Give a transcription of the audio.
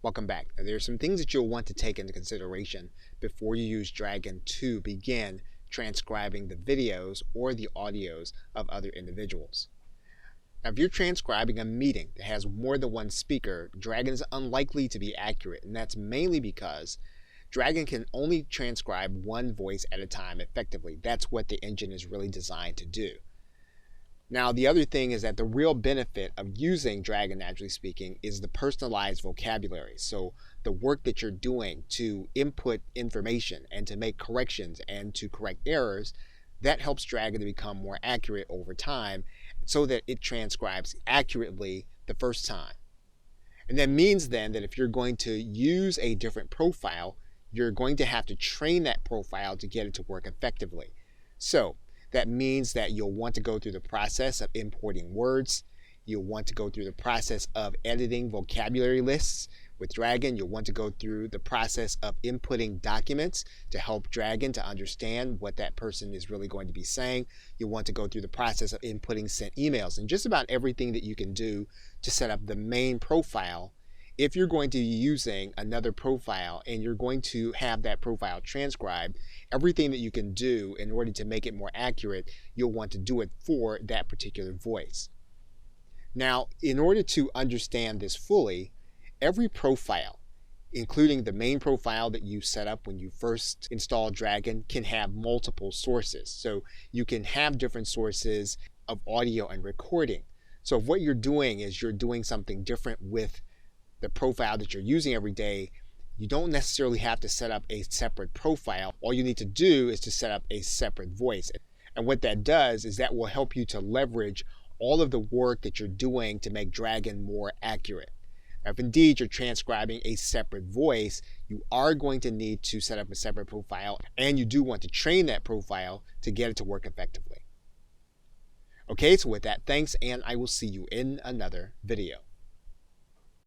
Welcome back. Now, there are some things that you'll want to take into consideration before you use Dragon to begin transcribing the videos or the audios of other individuals. Now, if you're transcribing a meeting that has more than one speaker, Dragon is unlikely to be accurate, and that's mainly because Dragon can only transcribe one voice at a time effectively. That's what the engine is really designed to do. Now, the other thing is that the real benefit of using Dragon Naturally Speaking is the personalized vocabulary. So the work that you're doing to input information and to make corrections and to correct errors, that helps Dragon to become more accurate over time so that it transcribes accurately the first time. And that means then that if you're going to use a different profile, you're going to have to train that profile to get it to work effectively. So that means that you'll want to go through the process of importing words. You'll want to go through the process of editing vocabulary lists. With Dragon, you'll want to go through the process of inputting documents to help Dragon to understand what that person is really going to be saying. You'll want to go through the process of inputting sent emails and just about everything that you can do to set up the main profile. If you're going to be using another profile and you're going to have that profile transcribed, everything that you can do in order to make it more accurate, you'll want to do it for that particular voice. Now, in order to understand this fully, every profile, including the main profile that you set up when you first install Dragon, can have multiple sources. So you can have different sources of audio and recording. So if what you're doing is you're doing something different with the profile that you're using every day, you don't necessarily have to set up a separate profile. All you need to do is to set up a separate voice. And what that does is that will help you to leverage all of the work that you're doing to make Dragon more accurate. Now, if indeed you're transcribing a separate voice, you are going to need to set up a separate profile, and you do want to train that profile to get it to work effectively. Okay, so with that, thanks, and I will see you in another video.